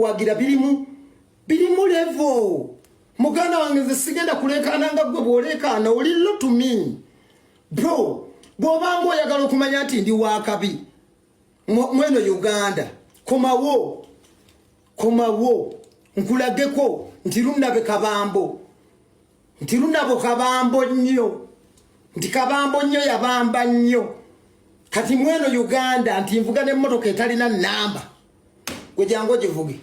wagira birimu level muganda wange sigenda kulekana nga gwe bolekana oli lot to me bro bobanga oyagala okumanya ati ndi wakabi mweno Uganda komawo nkulageko ntirunabe kabambo nnyo nti kabambo nnyo yabamba nnyo kati mweno Uganda nti nvuga n'emmotoka etalina namba gwe jangu givuge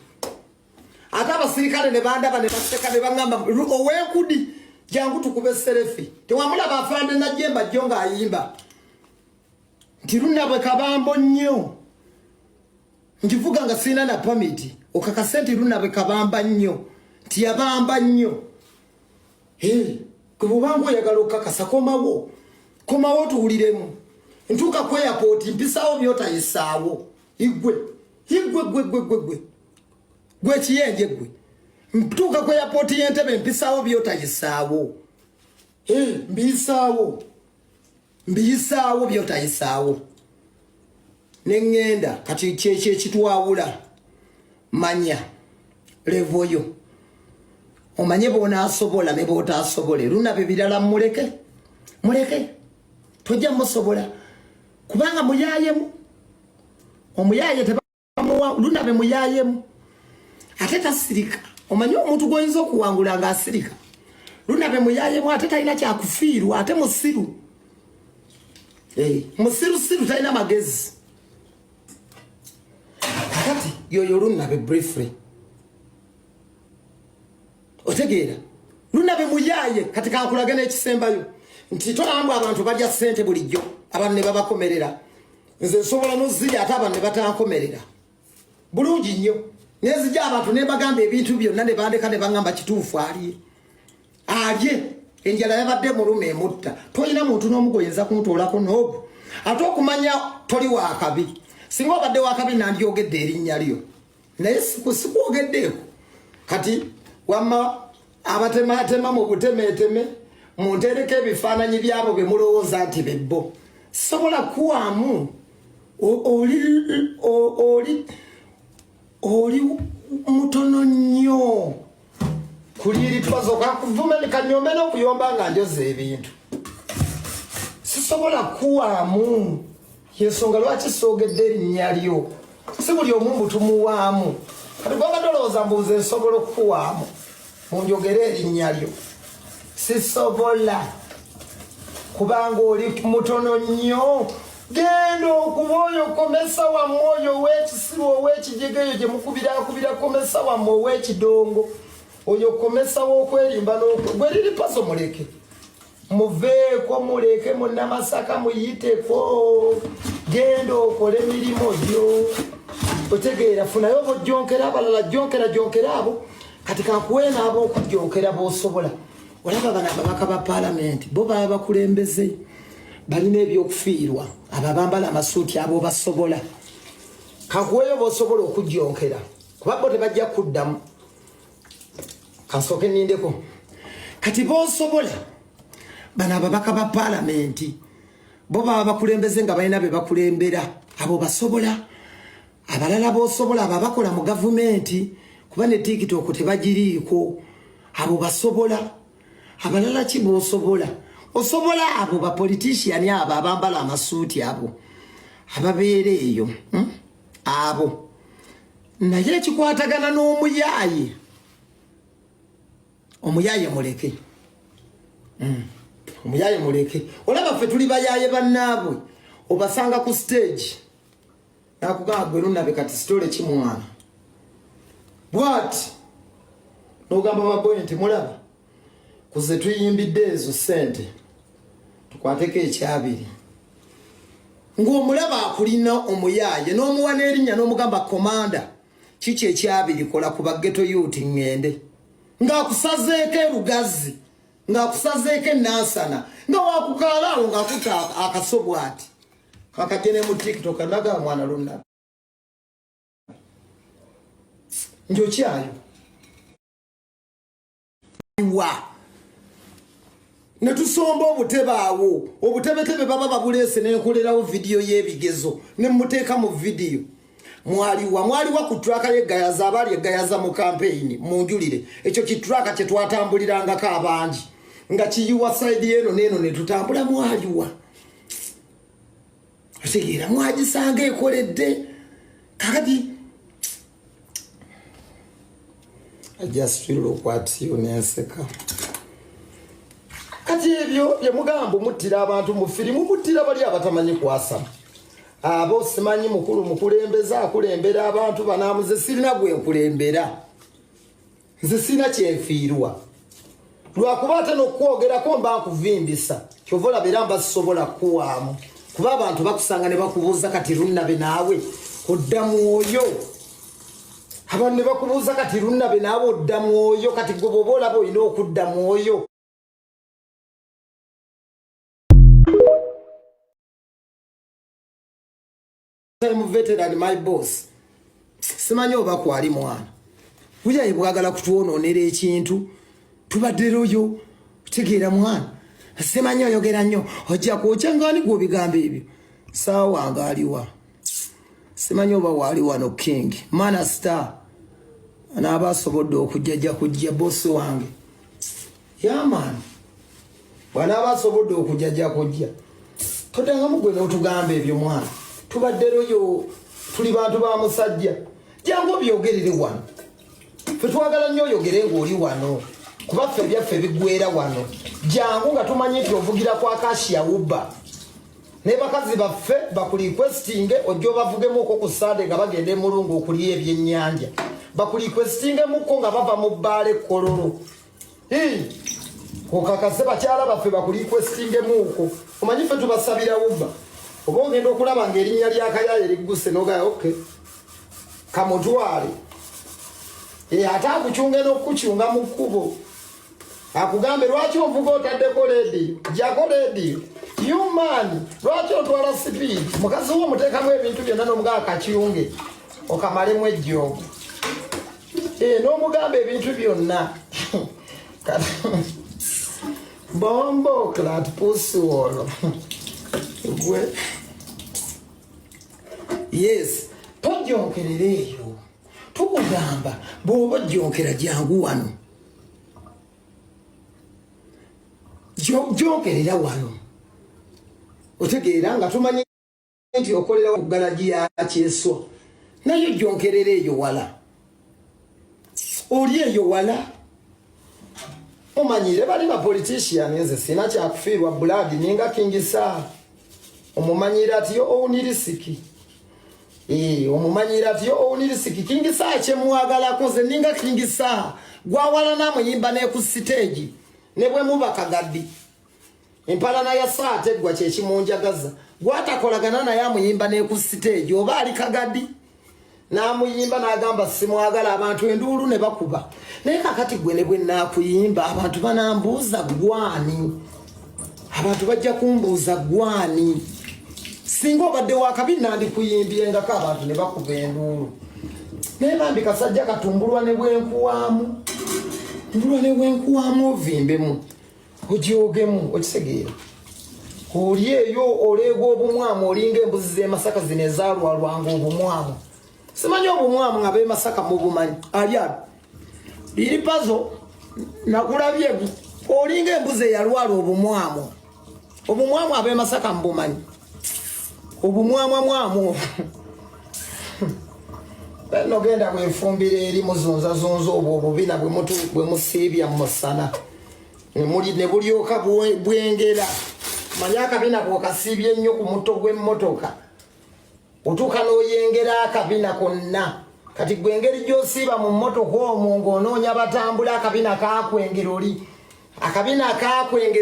ate abasirikale ne bandaba ne baseka ne bangamba owekudi jangu tukube selfie tewamulaba afande najjemba jjo ng'ayimba nti runabwe kabambo nnyo njivuga nga sina na permit okakase nti runabwe kabamba nnyo nti yabamba nnyo kububangu oyagala okakasa komawo tuwuliremu ntuuka ku airport mpisaawo byotayisaawo igwe gwe kiyenje gwe ntuuka ku airport y'Entebbe mpisaawo byotayisaawo mbiyisaawo byotayisaawo nengenda kati kyekye kitwawula manya levoyo omanye bona asobola ne bota asobole runabe birala muleke tojja musobola kubanga muyayemu omuyaye tebamuwa runabe muyayemu ateta sirika omanye omuntu goyinza okuwangula nga asirika runabe muyayemu ateta ina kya kufiirwa ate musiru musiru talina magezi kati yoyo runabe briefly otegeera runabe muyaye kati kankulaga n'ekisembayo nti tolambwa abantu bajja ssente bulijjo abantu ne babakomerera nze nsobola n'ozirya ate abantu ne batankomerera bulungi nnyo nezijja abantu ne bagamba ebintu byonna ne bandeka ne bangamba kituufu alye enjala yabadde mulume emutta tolina muntu n'omugoyinza kumutoolako noobu ate okumanya toli wakabi singa obadde wakabi nandyogedde erinnya lyo naye sikwogeddeeko kati wamma abatematema mu butemeteme muntereko ebifaananyi byabo bye mulowooza nti bebbo sobola kuwamu oli mutono nnyo kuliri Pazo kanyombe n'okuyomba nga njoza ebintu sisobola kuwamu yensonga lwaki soogedde erinnya lyo si buli omu mutumuwaamu kati gwanga dolowooza mbuuze nsobola okukuwaamu munjogere erinnya lyo sisobola kubanga oli mutono nnyo genda okuba oyo komesa wamwe oyo ow'ekisiru ow'ekijegeyo gye mukubira komesa wamwe ow'ekidongo oyo komesa w'okwerimba gwe liri Pazo muleke muveeko muleke munnamasaka muyiteko genda okole emirimu gyo otegeera funayo bojjonkera abalala jonkera abo kati kankuwe n'abo okujjonkera b'osobola olaba bano ababaka ba paalamenti bo baba bakulembeze balina ebyokufiirwa abo bambala amasuuti abo basobola kankuweyo b'osobola okujjonkera kuba bo tebajja kuddamu kansooke nindeko kati b'osobola bano ababaka ba paalamenti bo baba bakulembeze nga balina be bakulembera abo basobola abalala b'osobola abo abakola mu gavumenti kuba ne TikTok tebagiriiko abo basobola abalala ki b'osobola osobola abo ba politician abo abambala amasuuti abo ababeera eyo abo naye ekikwatagana n'omuyaye omuyaye muleke omuyaye muleke olaba ffe tuli bayaye bannaabwe obasanga ku stage nakugamba gwe runabe kati sitole kimwana bwati n'ogamba baboye nti mulaba kuze tuyimbidde ezo ssente tukwateko ekyabiri ng'omulaba akulina omuyaye n'omuwa n'erinnya n'omugamba komanda kiki ekyabiri kola ku baggeto yuuti ŋŋende ng'akusazeeko erugazi ng'akusazeeko ennansana nga wakukaalaalo ng'akuta akasobwati kakajene mu TikTok naga mwana Runabe njokyayo netusomba obutebe awo obutebetebe baba babulese nenkolerawo video y'ebigezo ne muteeka mu video mwaliwa ku traka yegayaza abali yegayaza mu campaign munjulire ekyo kitraka kye twatambuliranga ka abanji nga kiyiwa side yeno neno ne tutambula mwaliwa otegeera mwagisanga ekoledde kakati I just feel what you neseka kati ebyo bye mugambo muttira abantu mu firimu muttira bali abatamanyi kwasa abo simanyi mukulu mukulembeza akulembera abantu banamuze sirina gwe nkulembera nze sina kyenfiirwa lwakubate n'okwogerako mba nkuvimbisa kyovola biramba sisobola kuwaamu kuba abantu bakusanga ne bakubuuza kati runnabe naawe odda mwoyo abantu ne bakubuuza kati runnabe naawe odda mwoyo kati gwe bw'oba olaba olina okudda mwoyo I'm veteran my boss simanyi oba kwali mwana bujaye bwagala kutuwonoonera ekintu tubadderoyo tegeera mwana simanyi oyogera nnyo ojja kwokyangani gwe bigambo ebyo saawa nga aliwa simanyi oba waali wano king mana star anaaba asobodde okujjajja kujja bosi wange yaman bwanaaba asobodde okujjajja kujja totangamu gwe n'otugamba ebyo mwana tubadderoyo tuli bantu ba musajja jangu byogerere wano fe twagala nnyo oyogere ng'oli wano kuba ffe byaffe biggwera wano jangu nga tumanyi nti ovugira kwa Kashiya Uba ne bakazi baffe bakulikwestinge ojjo bavugemuko ku Sande nga bagende mulungu okuliya ebyennyanja bakulikwestingemuko nga bava mu bbaale Kololo kokakase bakyala baffe bakulikwestingemuko omanyi ffe tubasabira Uba oba ogenda okulaba ng'erinnya ly'akayaaya ligguse n'ogaya okay kamutwale ate akukyunge n'okukukyunga mu kkubo akugambe lwaki ovuga otaddeko leediyo jako leediyo human lwaki otwala sipiidi mukazi wo omuteekamu ebintu byonna n'omugaa akakyunge okamalemu ejjoogo n'omugamba ebintu byonna bombo clat pusiwolo gwe yes tojonkerera eyo tukugamba bw'oba ojonkera jangu wano jonkerera wano otegeera nga tumanyi nti okolera kugalaji ya Kyeswa naye jonkerera eyo wala oli eyo wala omanyire bali ba politician nze sina kyakufiirwa blood ninga kingisa omumanyira ati yo owunirisiki omumanyira ati yo owunirisiki kingisa kyemwagalako nze ninga kingisa gwawala namuyimba ne ku stage ne bwe mubakagaddi empalana ya saate gwa kyekimunjagaza gwatakolagana naye amuyimba ne ku stage oba ali kagaddi namuyimba n'agamba simwagala abantu enduulu ne bakuba naye kakati gwe ne bwe naakuyimba abantu banambuuza gwani abantu bajja kumbuuza gwani singa obadde wakabi nandikuyimbyenngako abantu ne bakuba enduulu naye bambi kasajja katumbulwa ne bwenkuwaamu tumbulwa ne bwenkuwaamu ovimbemu ogyogemu okitegeera oli eyo oleega obumwamu olinga embuzi z'emasaka zino ezaalwalwanga obumwamu simanyi obumwamu nga b'emasaka mubumanyi alyabi liri Pazo nakulabye olinga embuzi eyalwala obumwamu ab'emasaka mubumanyi obumwamwamwamu bano genda bwefumbira eri muzunzazunza obwo obubina bwe musiibya mu musana ne bulyoka bwengera manyi akabina bw'okasiibye ennyo ku mutto gw'emmotoka otuuka n'oyengera akabina konna kati gwe engeri gy'osiiba mu mmotoka omwo ng'onoonya batambula akabina kakwengera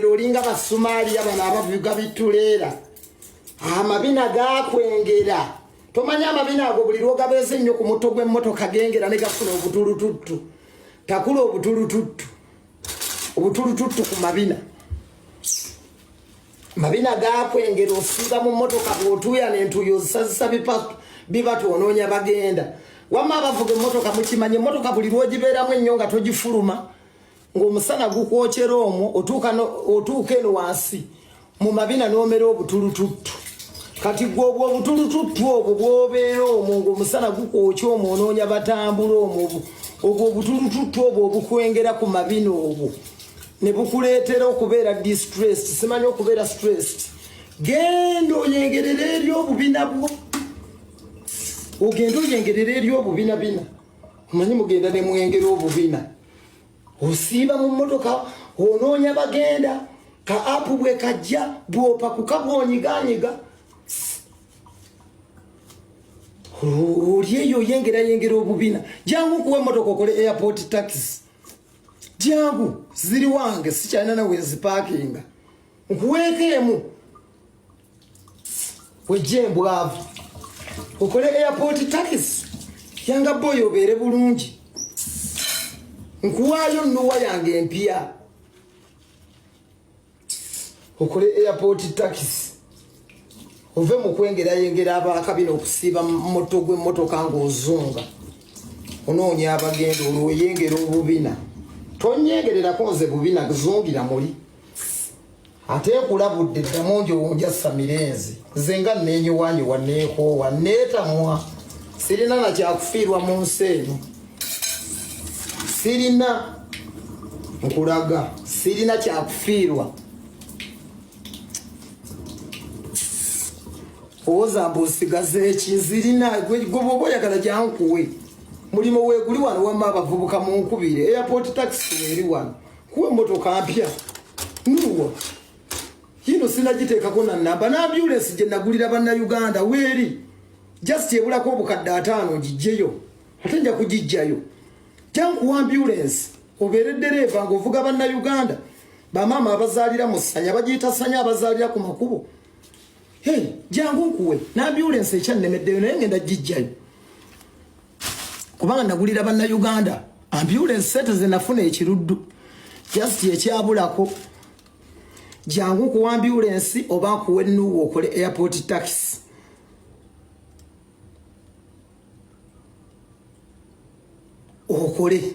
oli nga Basumaliya bano abavuga bituleera amabina gakwengera tomanyi amabina ago buli lwogabeeza ennyo ku mutto gw'emmotoka gengera ne gafuna obutulututtu takula obutulututtu ku mabina gakwengera osiiba mu mmotoka bw'otuuya n'entuuyo ozisazisa bibatu onoonya bagenda wamma abavuga emmotoka mukimanyi emmotoka buli lwogibeeramu ennyo nga togifuluma ng'omusana gukwokyera omwo otuuka eno wansi mu mabina n'omera obutulututtu kati gwo obutulututtu obwo bwobeera omwo ng'omusana gukwokya omwo onoonya batambula omwo obwo obutulututtu obwo obukwengera ku mabino obwo ne bukuleetera okubeera distressed simanyi okubeera stressed genda oyengerera eri obubina bwo ogenda oyengerera eri obubina bina omanyi mugenda ne mwengera obubina osiiba mu mmotoka onoonya bagenda ka apu bwe kajja bw'opakuka bw'onyiganyiga oli eyo oyengera obubina jangu kuwa emmotoka okole airport taxi jangu ziri wange sikyalina nawe nzipaakinga nkuweeko emu wejje embwavu okole airport taxi yanga boyo obeere bulungi nkuwaayo nnuwa yange empya okole airport taxi ove mu kwengerayengera abakabina okusiiba mmoto gw'emmotoka ng'ozunga onoonya abagenda olweyengera obubina tonyengererako nze bubina zungira muli ate nkulabudde ddamu njowonjassa mirenzi nze nga neenyiwanyiwa neekoowa neetamwa sirina nakyakufiirwa mu nsi eno sirina nkulaga sirina kyakufiirwa owoza mbu osigaze ekizirina gwe bwoba oyagala gyankuwe mulimo weeguli wano wamma abavubuka munkubire airport taxi weeri wano kuwa emmotoka mpya nuwa yino sinagiteekako nannamba n'ambulensi gye nagulira bannayuganda weeri just ebulako obukadde 5 ngijjeyo ate nja kugijjayo jankuwa ambulensi obeere ddereeva ng'ovuga bannayuganda bamaama abazaalira mu ssanya bagiyita ssanya abazaalira ku makubo jangu nkuwe n'ambulensi ekyannemeddeyo naye ngenda gijjayo kubanga nagulira bannayuganda ambulensi sente ze nafuna ekiruddu just ekyabulako jangu kuwa ambulensi oba nkuwe ennuwa okole airport taxi okole